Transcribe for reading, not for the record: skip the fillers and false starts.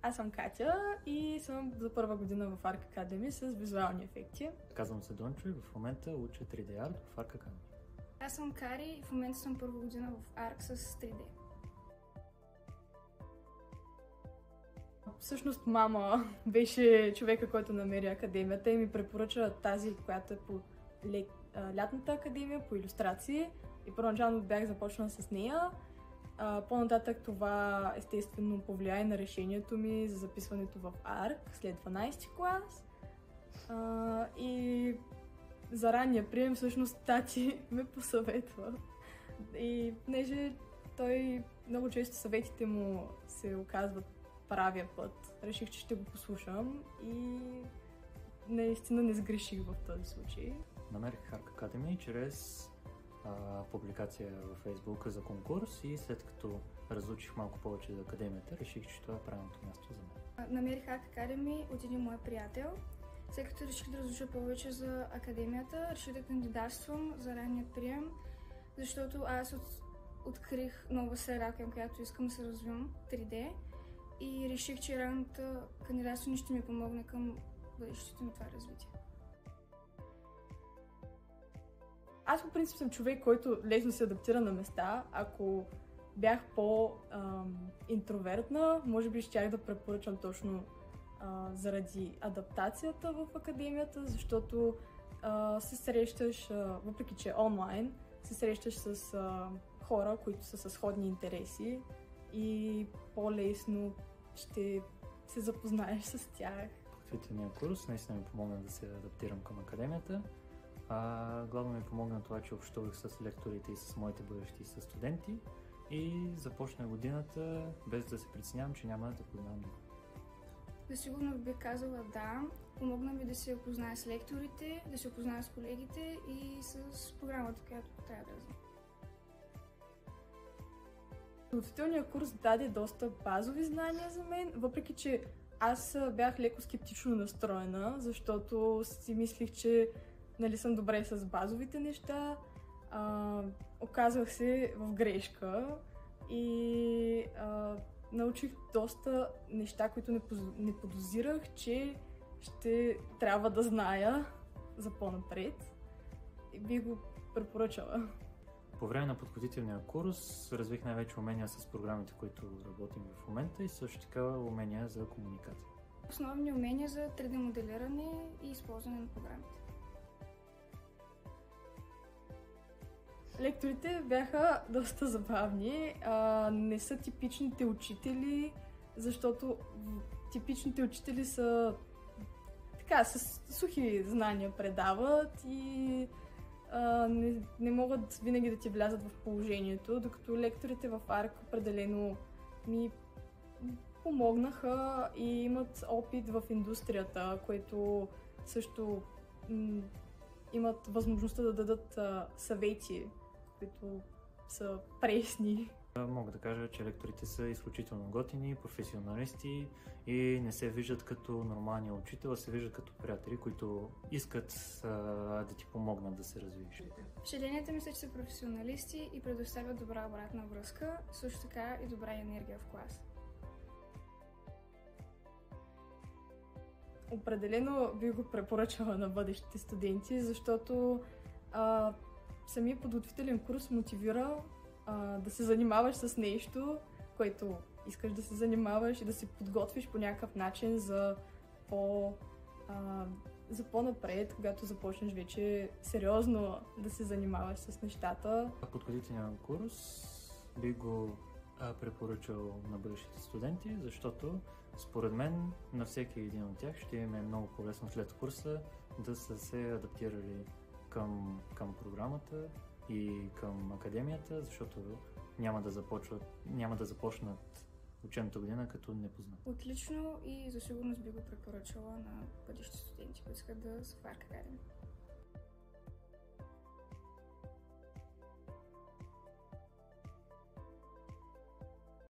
Аз съм Катя и съм за първа година в Arc Academy с визуални ефекти. Казвам се Дончо и в момента уча 3D Art в Arc Academy. Аз съм Кари и в момента съм първа година в Arc с 3D. Всъщност мама беше човека, който намери академията и ми препоръча тази, която е по лятната академия, по илюстрации. И първоначално бях започнала с нея. По-нататък това естествено повлия и на решението ми за записването в Arc след 12-ти клас. И за ранния прием всъщност тати ме посъветва. И понеже той много често съветите му се оказват правия път, реших, че ще го послушам и наистина не сгреших в този случай. Намерих Arc Academy чрез публикация във Facebook за конкурс и след като разучих малко повече за академията, реших, че това е правилното място за мен. Намерих Arc Academy от един мой приятел. След като реших да разуча повече за академията, реших да кандидатствам за ранният прием, защото аз открих нова сфера, към която искам да се развивам 3D и реших, че ранното кандидатстване ще ми помогне към бъдещето ми това развитие. Аз по принцип съм човек, който лесно се адаптира на места. Ако бях по-интровертна, може би щях да препоръчам точно заради адаптацията в академията, защото се срещаш, въпреки че онлайн, се срещаш с хора, които са със сходни интереси и по-лесно ще се запознаеш с тях. Подготвителният курс наистина ми помогна да се адаптирам към академията. Главно ми помогна това, че общувах с лекторите и с моите бъдещи със студенти и започна годината без да се притеснявам, че няма да познавам никого. За сигурно бих казала да. Помогна ми да се опозная с лекторите, да се опозная с колегите и с програмата, която трябва да знам. Подготвителният курс даде доста базови знания за мен, въпреки че аз бях леко скептично настроена, защото си мислих, че съм добре с базовите неща. Оказвах се в грешка и научих доста неща, които не подозирах, че ще трябва да зная за по-напред и бих го препоръчала. По време на подготвителния курс развих най-вече умения с програмите, които работим в момента и също така умения за комуникация. Основни умения за 3D моделиране и използване на програмите. Лекторите бяха доста забавни. Не са типичните учители, защото типичните учители са така, с сухи знания предават и не могат винаги да ти влязат в положението, докато лекторите в Arc определено ми помогнаха и имат опит в индустрията, което също имат възможността да дадат съвети, които са пресни. Мога да кажа, че лекторите са изключително готини, професионалисти и не се виждат като нормалния учител, а се виждат като приятели, които искат да ти помогнат да се развиеш. Впечатленията ми са, че са професионалисти и предоставят добра обратна връзка, също така и добра енергия в клас. Определено бих го препоръчала на бъдещите студенти, защото самия подготвителен курс мотивира да се занимаваш с нещо, което искаш да се занимаваш и да се подготвиш по някакъв начин за по-напред, когато започнеш вече сериозно да се занимаваш с нещата. Подготвителният курс би го препоръчал на бъдещите студенти, защото според мен на всеки един от тях ще им е много по-лесно след курса да са се адаптирали към програмата и към академията, защото няма да започнат учебната година като непознат. Отлично и за сигурност би го препоръчала на бъдещи студенти, които искат да са в Arc Academy.